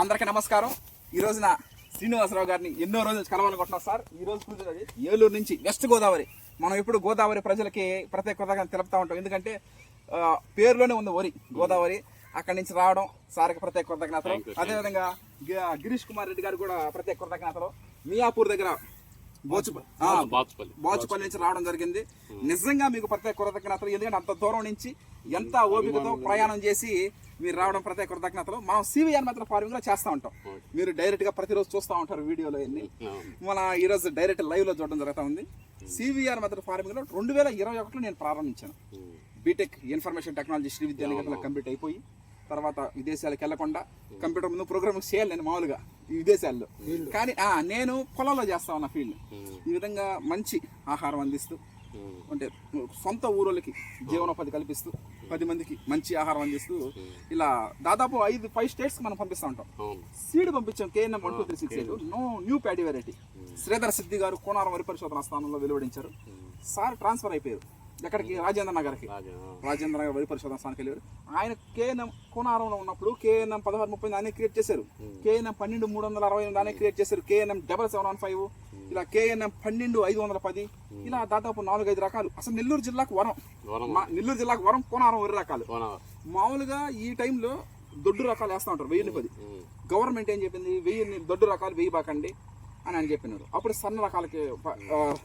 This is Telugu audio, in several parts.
అందరికీ నమస్కారం. ఈ రోజున శ్రీనివాసరావు గారిని ఎన్నో రోజులు కలవాలనుకుంటున్నాం సార్. ఈ రోజు కూర్చున్నది ఏలూరు నుంచి వెస్ట్ గోదావరి. మనం ఇప్పుడు గోదావరి ప్రజలకి ప్రత్యేక కృతజ్ఞతలు తెలుపుతా ఉంటాం. ఎందుకంటే పేరులోనే ఉంది వరి గోదావరి. అక్కడి నుంచి రావడం సార్కి ప్రత్యేక కృతజ్ఞతలు. అదేవిధంగా గిరీష్ కుమార్ రెడ్డి గారు కూడా ప్రత్యేక కృతజ్ఞతలు. మియాపూర్ దగ్గర బాచుపల్లి నుంచి రావడం జరిగింది. నిజంగా మీకు ప్రత్యేక కృతజ్ఞతలు. ఎందుకంటే అంత దూరం నుంచి ఎంత ఓపికతో ప్రయాణం చేసి మీరు రావడం ప్రత్యేక కృతజ్ఞతలు. మనం సివిఆర్ మెథడ్ ఫార్మింగ్ లో చేస్తూ ఉంటాం. మీరు డైరెక్ట్ గా ప్రతిరోజు చూస్తూ ఉంటారు వీడియోలో అన్ని. మన ఈ రోజు డైరెక్ట్ లైవ్ లో చూడడం జరుగుతూ ఉంది. సివిఆర్ మెథడ్ ఫార్మింగ్ లో 2021లో నేను ప్రారంభించాను. బీటెక్ ఇన్ఫర్మేషన్ టెక్నాలజీ శ్రీ విద్యానికేతన్లో కంప్లీట్ అయిపోయి తర్వాత విదేశాలకు వెళ్లకుండా కంప్యూటర్ ముందు ప్రోగ్రామింగ్ చేయాలి నేను మామూలుగా ఈ విదేశాల్లో. కానీ నేను పొలంలో చేస్తా ఉన్నా ఫీల్డ్. ఈ విధంగా మంచి ఆహారం అందిస్తూ అంటే సొంత ఊరోళ్ళకి జీవనోపాధి కల్పిస్తూ 10 మందికి మంచి ఆహారం అందిస్తూ ఇలా దాదాపు 5 స్టేట్స్ మనం పంపిస్తూ ఉంటాం. సీడ్ పంపించాం KNM 1236 new paddy variety. Sridhar సిద్ధి గారు కోనారం వరి పరిశోధన స్థానంలో వెలువడించారు. సార్ ట్రాన్స్ఫర్ అయిపోయారు ఎక్కడికి, రాజేంద్ర నగర్కి. రాజేంద్ర నగర్ వరి పరిశోధన స్థానానికి వెళ్ళారు. ఆయన KNM కోనారంలో ఉన్నప్పుడు KNM 1630 దాన్ని క్రియేట్ చేశారు. KNM 12360 దాన్ని క్రియేట్ చేశారు. KNM 7715 ఇలా KNM 12510 ఇలా దాదాపు 4-5 రకాలు. అసలు నెల్లూరు జిల్లాకు వరం కోనారం వరి రకాలు. మామూలుగా ఈ టైంలో దొడ్డు రకాలు వేస్తూ ఉంటారు 1010. గవర్నమెంట్ ఏం చెప్పింది, 1000 దొడ్డు రకాలు వేయబాకండి అని అని చెప్పినారు. అప్పుడు సన్న రకాలకి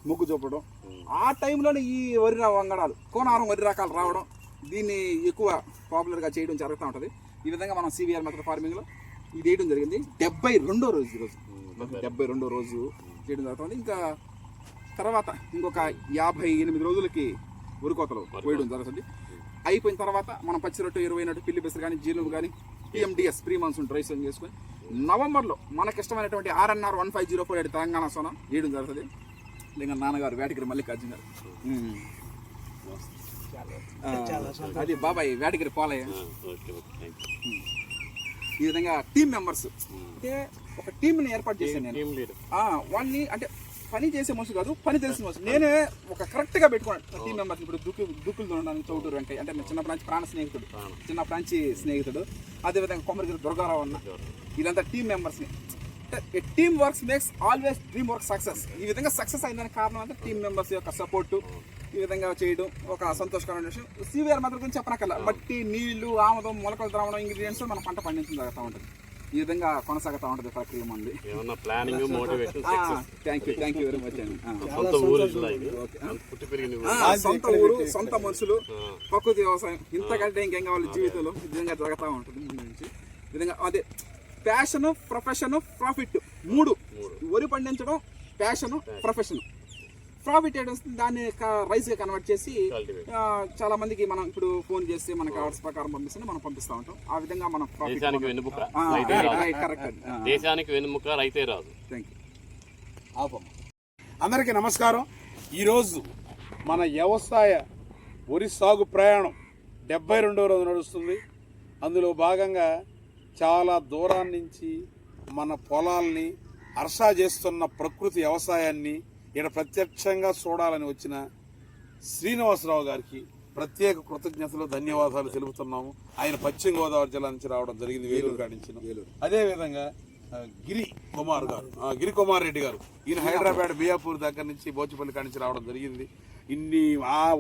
మొగ్గు చూపడం. ఆ టైంలోనే ఈ వరి వంగడాలు కోనారం వరి రకాలు రావడం, దీన్ని ఎక్కువ పాపులర్గా చేయడం జరుగుతూ ఉంటుంది. ఈ విధంగా మనం సివిఆర్ మెథడ్ ఫార్మింగ్లో ఇది వేయడం జరిగింది. 72వ రోజు ఈరోజు 72వ రోజు చేయడం జరుగుతుంది. ఇంకా తర్వాత ఇంకొక 58 రోజులకి ఉరికోతలు కోయడం జరుగుతుంది. అయిపోయిన తర్వాత మనం పచ్చి రొట్టె 20 నట్టు పిల్లి పెసరు కానీ జీలుగు కానీ PMDS pre monsoon dry sowing చేసుకొని నవంబర్లో మనకి ఇష్టమైనటువంటి RNR 1504 తెలంగాణ సోనా వేయడం జరుగుతుంది. ఇంకా నాన్నగారు వేటగిరి మల్లికార్జున గారు, అది బాబాయ్ వేటగిరి పాలయ్య. ఈ విధంగా టీమ్ మెంబర్స్ అంటే ఒక టీంని ఏర్పాటు చేశాను నేను. వాళ్ళని అంటే పని చేసే మనుషులు కాదు, పని తెలిసిన మనుషులు. నేనే ఒక కరెక్ట్గా పెట్టుకున్నాను టీం మెంబర్స్. ఇప్పుడు దుక్కులు తినడానికి చౌటూరు అంటే చిన్నప్పటి నుంచి ప్రాణ స్నేహితుడు, చిన్నప్పటి నుంచి స్నేహితుడు. అదేవిధంగా కొమ్మరిగిరి దుర్గారావు అన్న, వీళ్ళంతా టీం మెంబర్స్ని. అంటే team works makes always dream work success. ఈ విధంగా సక్సెస్ అయిందని కారణం అంటే టీం మెంబర్స్ యొక్క సపోర్టు. ఈ విధంగా చేయడం ఒక సంతోషకరమైన విషయం. సివిఆర్ మెథడ్ గురించి చెప్పనక్కర్లా. మట్టి, నీళ్లు, ఆముదం, మొలకలు ద్రావణం ఇంగ్రీడియంట్స్ మన పంట పండించడం జరుగుతూ ఉంటుంది. ఈ విధంగా కొనసాగుతూ ఉంటుంది ప్రక్రియ మంది. థ్యాంక్ యూ వెరీ మచ్ అండి. సొంత ఊరు, సొంత మనుషులు, ప్రకృతి వ్యవసాయం, ఇంతకంటే ఇంకేం కావాలి జీవితంలో. ఈ విధంగా జరుగుతూ ఉంటుంది ముందు నుంచి. ఈ విధంగా అదే ప్యాషన్, ప్రొఫెషన్, ప్రాఫిట్ 3. వరి పండించడం ప్యాషన్, ప్రొఫెషన్. ప్రాఫిట్ దాన్ని రైస్గా కన్వర్ట్ చేసి చాలా మందికి మనం ఇప్పుడు ఫోన్ చేసి మనకి ఆర్డర్స్ ప్రకారం పంపిస్తే మనం పంపిస్తూ ఉంటాం. ఆ విధంగా మనం దేశానికి వెన్నుముక రైతే రాదు. అందరికీ నమస్కారం. ఈరోజు మన వ్యవసాయ వరి సాగు ప్రయాణం 72వ రోజు నడుస్తుంది. అందులో భాగంగా చాలా దూరం నుంచి మన పొలాల్ని అర్షా చేస్తున్న ప్రకృతి వ్యవసాయాన్ని ఇక్కడ ప్రత్యక్షంగా చూడాలని వచ్చిన శ్రీనివాసరావు గారికి ప్రత్యేక కృతజ్ఞతలు, ధన్యవాదాలు తెలుపుతున్నాము. ఆయన పశ్చిమ గోదావరి జిల్లా నుంచి రావడం జరిగింది, వేలూరు కాడించిన. అదేవిధంగా గిరి కుమార్ రెడ్డి గారు, ఈయన హైదరాబాద్ మియాపూర్ దగ్గర నుంచి బోచిపల్లి కాడించి రావడం జరిగింది. ఇన్ని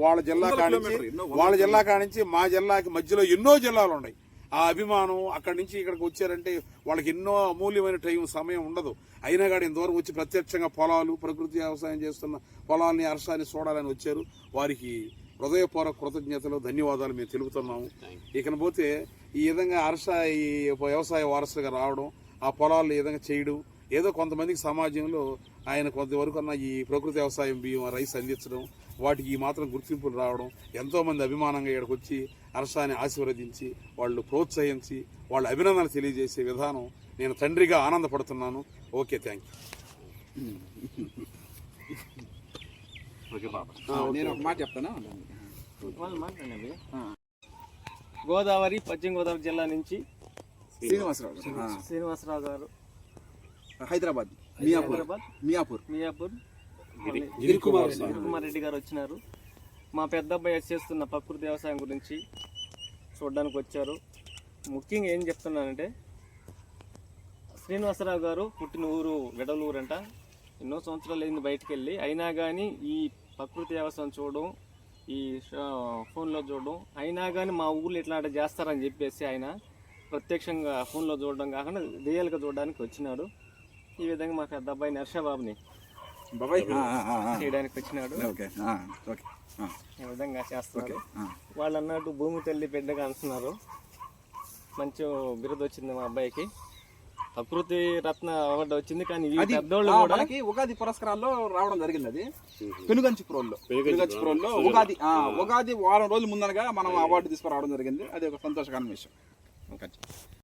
వాళ్ళ జిల్లా కాడించి మా జిల్లాకి మధ్యలో ఎన్నో జిల్లాలు ఉన్నాయి. ఆ అభిమానం అక్కడి నుంచి ఇక్కడికి వచ్చారంటే వాళ్ళకి ఎన్నో అమూల్యమైన సమయం ఉండదు. అయినా కానీ ఇంతవరకు వచ్చి ప్రత్యక్షంగా పొలాలు, ప్రకృతి వ్యవసాయం చేస్తున్న పొలాల్ని, హర్షాన్ని చూడాలని వచ్చారు. వారికి హృదయపూర్వక కృతజ్ఞతలు, ధన్యవాదాలు మేము తెలుపుతున్నాము. ఇకపోతే ఈ విధంగా ఈ వ్యవసాయ వారసులుగా రావడం, ఆ పొలాలు ఈ విధంగా చేయడం, ఏదో కొంతమందికి సమాజంలో ఆయన కొంతవరకు అన్న ఈ ప్రకృతి వ్యవసాయం బియ్యం, రైస్ అందించడం, వాటికి ఈ మాత్రం గుర్తింపులు రావడం, ఎంతోమంది అభిమానంగా ఇక్కడికి వచ్చి హర్షాన్ని ఆశీర్వదించి వాళ్ళు ప్రోత్సహించి వాళ్ళ అభినందనలు తెలియజేసే విధానం నేను తండ్రిగా ఆనందపడుతున్నాను. Okay, thank you. నేను ఒక మాట చెప్తాను. గోదావరి, పశ్చిమ గోదావరి జిల్లా నుంచి శ్రీనివాసరావు గారు, హైదరాబాద్ మియాపూర్ గిరి కుమార్ రెడ్డి గారు వచ్చినారు. మా పెద్ద అబ్బాయి చేస్తున్న ప్రకృతి వ్యవసాయం గురించి చూడడానికి వచ్చారు. ముఖ్యంగా ఏం చెప్తున్నానంటే శ్రీనివాసరావు గారు పుట్టిన ఊరు వెడలూరు అంట. ఎన్నో సంవత్సరాలు అయింది బయటికి వెళ్ళి, అయినా కానీ ఈ ప్రకృతి వ్యవసాయం చూడడం, ఈ ఫోన్లో చూడడం, అయినా కానీ మా ఊళ్ళో ఇట్లా చేస్తారని చెప్పేసి ఆయన ప్రత్యక్షంగా ఫోన్లో చూడడం కాకుండా రియల్గా చూడడానికి వచ్చినాడు. ఈ విధంగా మా పెద్ద అబ్బాయి నర్షబాబుని బాబాయ్ చేయడానికి వచ్చినాడు. ఓకే ఓకే ఈ విధంగా చేస్తున్నారు. వాళ్ళు అన్నట్టు భూమి తల్లి బిడ్డగా అంటున్నారు. మంచి బిరుదు వచ్చింది మా అబ్బాయికి, ప్రకృతి రత్న అవార్డు వచ్చింది. కానీ ఈ పెద్దోళ్ళు కూడా మనకి ఉగాది పురస్కారాల్లో రావడం జరిగింది. అది పెనుగంచి ప్రోల్లో ఉగాది వారం రోజుల ముందనగా మనం అవార్డు తీసుకురావడం జరిగింది. అది ఒక సంతోషకరమైన విషయం.